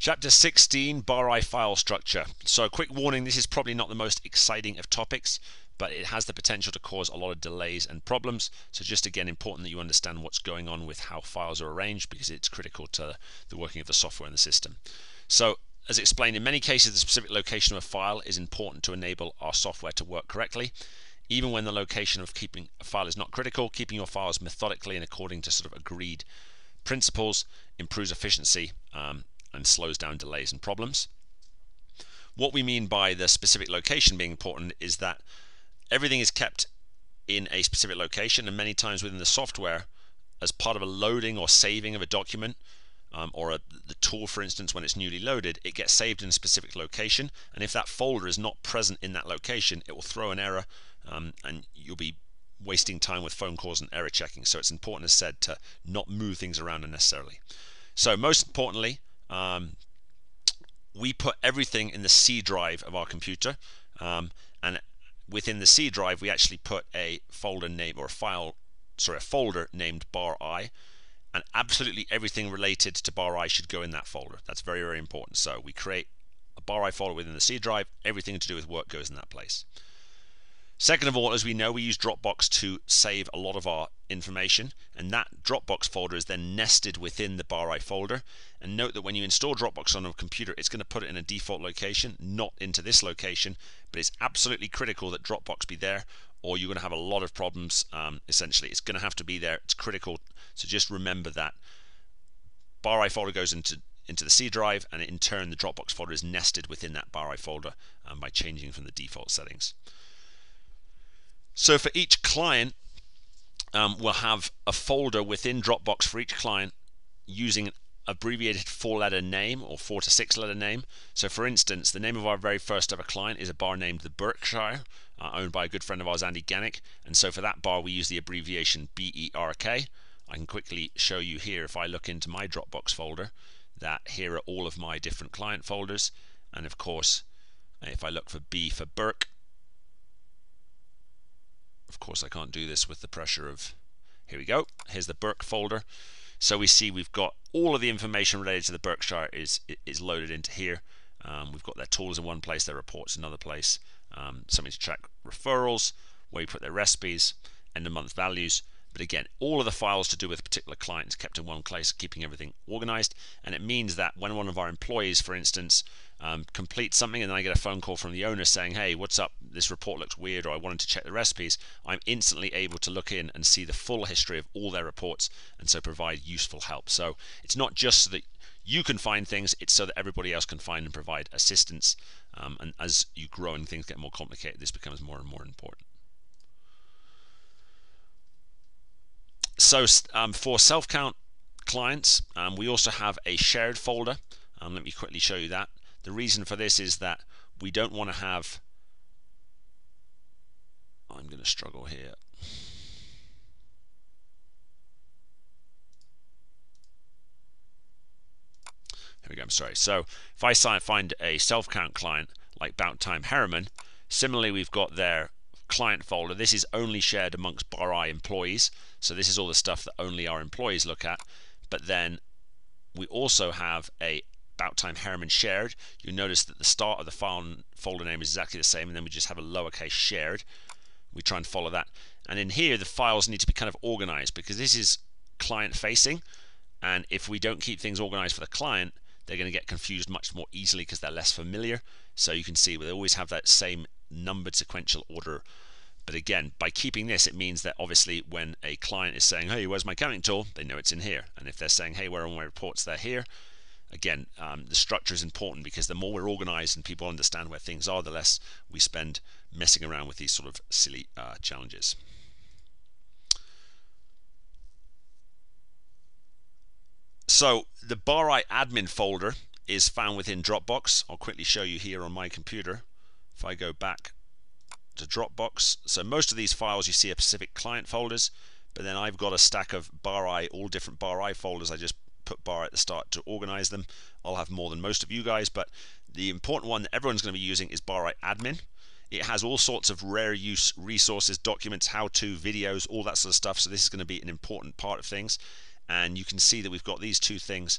Chapter 16, bar-i file structure. So a quick warning, this is probably not the most exciting of topics, but it has the potential to cause a lot of delays and problems. So just again, important that you understand what's going on with how files are arranged, because it's critical to the working of the software and the system. So as explained, in many cases the specific location of a file is important to enable our software to work correctly. Even when the location of keeping a file is not critical, keeping your files methodically and according to sort of agreed principles improves efficiency and slows down delays and problems. What we mean by the specific location being important is that everything is kept in a specific location, and many times within the software, as part of a loading or saving of a document, the tool, for instance, when it's newly loaded, it gets saved in a specific location, and if that folder is not present in that location, it will throw an error, and you'll be wasting time with phone calls and error checking. So it's important, as said, to not move things around unnecessarily. So most importantly, we put everything in the C drive of our computer, and within the C drive we actually put a folder name or a folder named bar-i, and absolutely everything related to bar-i should go in that folder. That's very, very important. So we create a bar-i folder within the C drive. Everything to do with work goes in that place. Second of all, as we know, we use Dropbox to save a lot of our information, and that Dropbox folder is then nested within the bar-i folder. And note that when you install Dropbox on a computer, it's going to put it in a default location, not into this location, but it's absolutely critical that Dropbox be there, or you're going to have a lot of problems. Essentially, it's going to have to be there. It's critical. So just remember that bar-i folder goes into the C drive, and in turn the Dropbox folder is nested within that bar-i folder by changing from the default settings. So for each client, we'll have a folder within Dropbox for each client using an abbreviated 4-letter name or 4 to 6-letter name. So for instance, the name of our very first ever client is a bar named the Berkshire, owned by a good friend of ours, Andy Gannick. And so for that bar, we use the abbreviation BERK. I can quickly show you here, if I look into my Dropbox folder, that here are all of my different client folders. And of course, if I look for B for Burke, of course I can't do this with the pressure of, here we go, here's the Burke folder. So we see we've got all of the information related to the Berkshire is loaded into here. We've got their tools in one place, their reports in another place, something to track referrals, where you put their recipes, end of month values. But again, all of the files to do with a particular client is kept in one place, keeping everything organized. And it means that when one of our employees, for instance, completes something, and then I get a phone call from the owner saying, hey, what's up, this report looks weird, or I wanted to check the recipes, I'm instantly able to look in and see the full history of all their reports, and so provide useful help. So it's not just so that you can find things, it's so that everybody else can find and provide assistance. And as you grow and things get more complicated, this becomes more and more important. So for self-count clients, we also have a shared folder. Let me quickly show you that. The reason for this is that we don't want to have, I'm going to struggle here. Here we go, I'm sorry. So if I find a self-count client like Bout Time Harriman, similarly we've got their client folder. This is only shared amongst bar-i employees, so this is all the stuff that only our employees look at. But then we also have a Bout Time Harriman shared. You notice that the start of the file folder name is exactly the same, and then we just have a lowercase shared. We try and follow that, and in here the files need to be kind of organized, because this is client facing, and if we don't keep things organized for the client, they're going to get confused much more easily because they're less familiar. So you can see they always have that same numbered sequential order. But again, by keeping this, it means that obviously when a client is saying, hey, where's my counting tool, they know it's in here. And if they're saying, hey, where are my reports, they're here. Again, the structure is important, because the more we're organized and people understand where things are, the less we spend messing around with these sort of silly challenges. So the bar-i admin folder is found within Dropbox. I'll quickly show you here on my computer. If I go back to Dropbox, so most of these files you see are specific client folders, but then I've got a stack of bar-i, all different bar-i folders. I just put bar at the start to organize them. I'll have more than most of you guys, but the important one that everyone's going to be using is bar-i admin. It has all sorts of rare use resources, documents, how-to videos, all that sort of stuff. So this is going to be an important part of things. And you can see that we've got these two things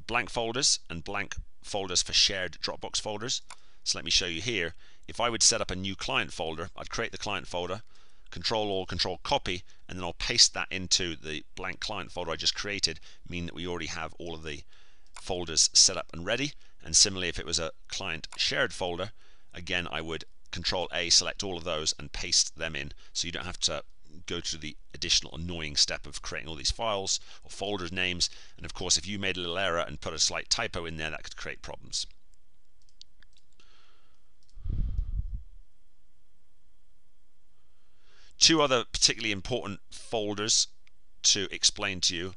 blank folders and blank folders for shared Dropbox folders. So let me show you here. If I would set up a new client folder, I'd create the client folder, Control-Alt, Control-Copy, and then I'll paste that into the blank client folder I just created, meaning that we already have all of the folders set up and ready. And similarly, if it was a client shared folder, again, I would Control-A, select all of those and paste them in, so you don't have to go to the additional annoying step of creating all these files or folders names. And of course, if you made a little error and put a slight typo in there, that could create problems. Two other particularly important folders to explain to you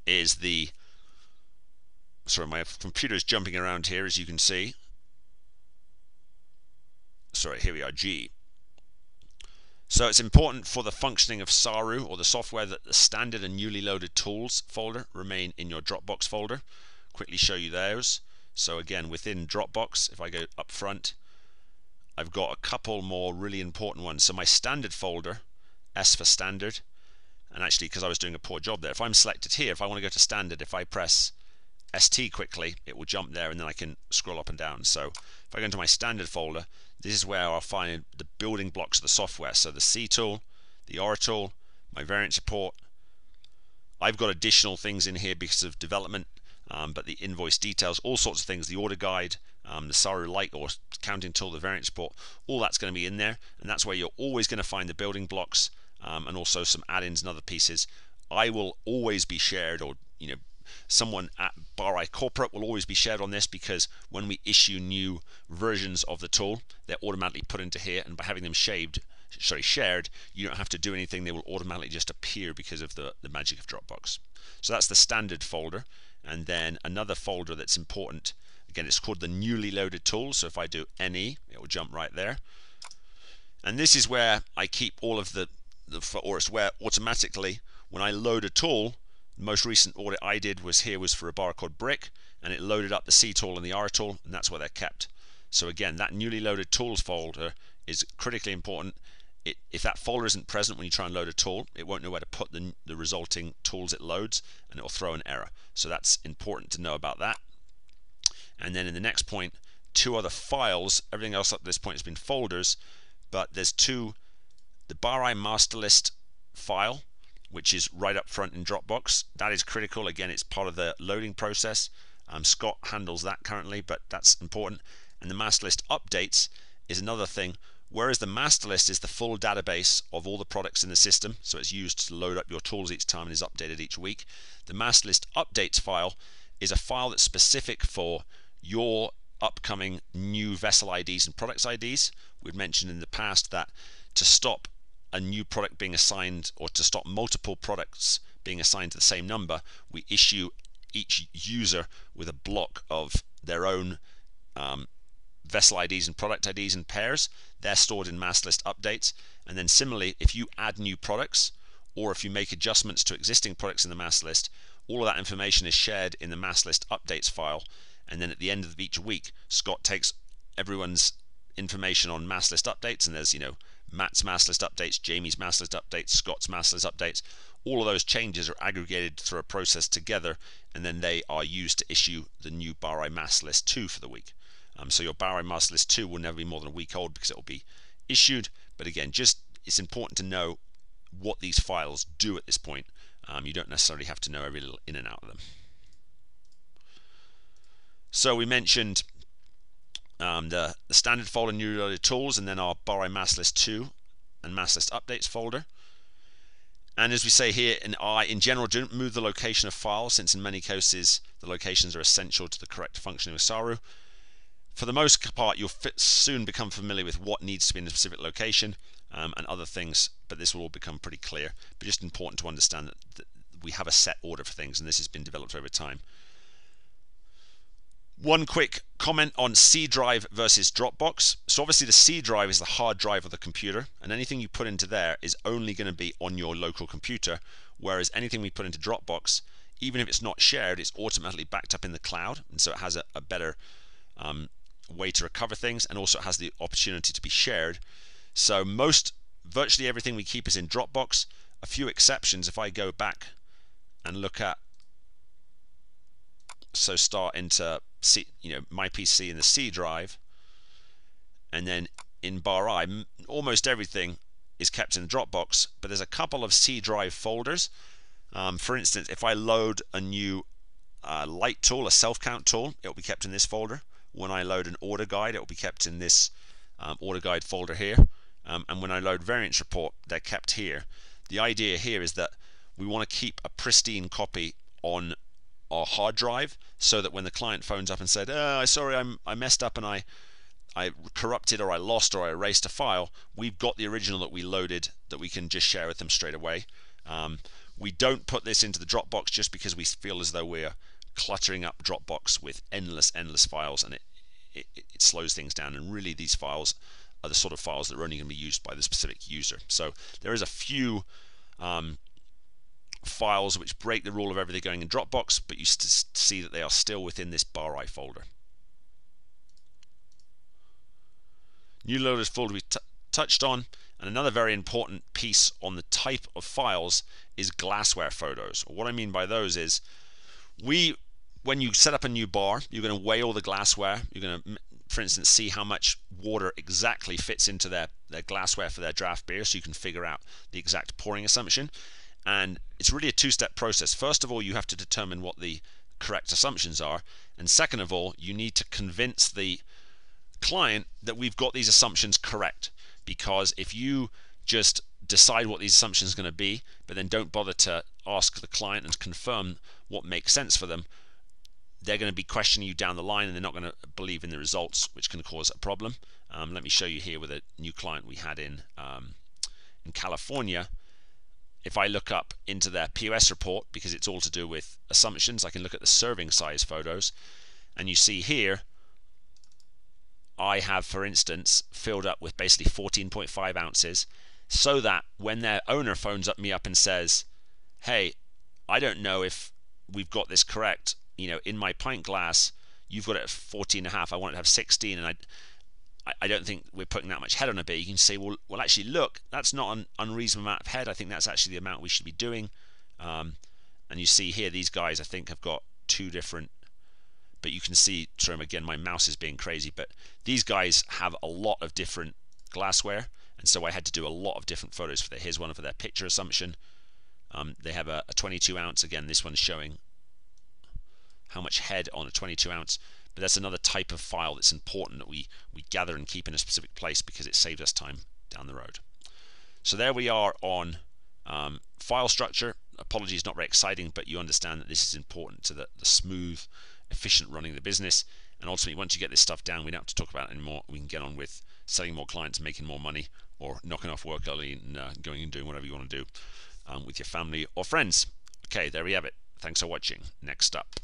is the, sorry, my computer is jumping around here, as you can see. Sorry, here we are, G. So it's important for the functioning of Saru or the software that the standard and newly loaded tools folder remain in your Dropbox folder. Quickly show you those. So again, within Dropbox, if I go up front, I've got a couple more really important ones. So my standard folder, S for standard, and actually because I was doing a poor job there, if I'm selected here, if I want to go to standard, if I press ST quickly, it will jump there and then I can scroll up and down. So if I go into my standard folder, this is where I'll find the building blocks of the software. So the C tool, the R tool, my variance report. I've got additional things in here because of development, but the invoice details, all sorts of things, the order guide, the Saru Light or counting tool, the variance report, all that's going to be in there, and that's where you're always going to find the building blocks and also some add-ins and other pieces. I will always be shared, or someone at BARI Corporate will always be shared on this, because when we issue new versions of the tool, they're automatically put into here, and by having them shared, you don't have to do anything. They will automatically just appear because of the magic of Dropbox. So that's the standard folder. And then another folder that's important, again, it's called the newly loaded tools. So if I do NE, it will jump right there. And this is where I keep all of or it's where automatically when I load a tool, the most recent audit I did was for a bar called Brick, and it loaded up the C tool and the R tool, and that's where they're kept. So again, that newly loaded tools folder is critically important. If that folder isn't present when you try and load a tool, it won't know where to put the resulting tools it loads, and it will throw an error. So that's important to know about that. And then in the next point, two other files. Everything else up to this point has been folders, but there's two. The BARI master list file, which is right up front in Dropbox. That is critical. Again, it's part of the loading process. Scott handles that currently, but that's important. And the master list updates is another thing. Whereas the master list is the full database of all the products in the system, so it's used to load up your tools each time and is updated each week. The master list updates file is a file that's specific for your upcoming new vessel IDs and products IDs. We've mentioned in the past that to stop a new product being assigned, or to stop multiple products being assigned to the same number, we issue each user with a block of their own vessel IDs and product IDs in pairs. They're stored in master list updates. And then similarly, if you add new products, or if you make adjustments to existing products in the master list, all of that information is shared in the master list updates file. And then at the end of each week, Scott takes everyone's information on master list updates, and there's Matt's master list updates, Jamie's master list updates, Scott's master list updates. All of those changes are aggregated through a process together, and then they are used to issue the new BARI master list 2 for the week. So your BARI master list 2 will never be more than a week old because it will be issued. But again, it's important to know what these files do at this point. You don't necessarily have to know every little in and out of them. So we mentioned the standard folder, newly loaded tools, and then our BARI master list 2 and master list updates folder. And as we say here in general, don't move the location of files, since in many cases the locations are essential to the correct functioning of Saru. For the most part, you'll soon become familiar with what needs to be in a specific location and other things, but this will all become pretty clear. But just important to understand that we have a set order for things, and this has been developed over time. One quick comment on C drive versus Dropbox. So obviously the C drive is the hard drive of the computer, and anything you put into there is only going to be on your local computer, whereas anything we put into Dropbox, even if it's not shared, it's automatically backed up in the cloud, and so it has a better way to recover things, and also it has the opportunity to be shared. So virtually everything we keep is in Dropbox. A few exceptions, if I go back and look at so start into C, my PC in the C drive, and then in bar I, almost everything is kept in the Dropbox, but there's a couple of C drive folders. For instance, if I load a new light tool, a self-count tool, it will be kept in this folder. When I load an order guide, it will be kept in this order guide folder here. And when I load variance report, they're kept here. The idea here is that we want to keep a pristine copy on our hard drive, so that when the client phones up and said, sorry, I messed up and I corrupted or I lost or I erased a file, we've got the original that we loaded that we can just share with them straight away. We don't put this into the Dropbox just because we feel as though we're cluttering up Dropbox with endless files, and it slows things down. And really, these files are the sort of files that are only going to be used by the specific user. So there is a few files which break the rule of everything going in Dropbox, but you see that they are still within this bar I folder. New loaders folder we touched on, and another very important piece on the type of files is Glassware Photos. What I mean by those is, when you set up a new bar, you're going to weigh all the glassware. You're going to, for instance, see how much water exactly fits into their glassware for their draft beer, so you can figure out the exact pouring assumption. And it's really a two-step process. First of all, you have to determine what the correct assumptions are, and second of all, you need to convince the client that we've got these assumptions correct. Because if you just decide what these assumptions are going to be, but then don't bother to ask the client and confirm what makes sense for them, they're going to be questioning you down the line, and they're not going to believe in the results, which can cause a problem. Let me show you here with a new client we had in California. If I look up into their POS report, because it's all to do with assumptions, I can look at the serving size photos, and you see here I have, for instance, filled up with basically 14.5 ounces, so that when their owner phones me up and says, hey, I don't know if we've got this correct, in my pint glass you've got it at 14.5, I want it to have 16, and I don't think we're putting that much head on a beer. You can say, well actually look, that's not an unreasonable amount of head. I think that's actually the amount we should be doing. And you see here, these guys I think have got two different, but you can see, sorry again, my mouse is being crazy, but these guys have a lot of different glassware, and so I had to do a lot of different photos for that. Here's one for their picture assumption. They have a 22 ounce, again this one's showing how much head on a 22 ounce, but that's another type of file that's important that we gather and keep in a specific place, because it saves us time down the road. So there we are on file structure. Apologies, not very exciting, but you understand that this is important to the smooth, efficient running of the business. And ultimately, once you get this stuff down, we don't have to talk about it anymore. We can get on with selling more clients, making more money, or knocking off work early and going and doing whatever you want to do with your family or friends. Okay, there we have it. Thanks for watching. Next up.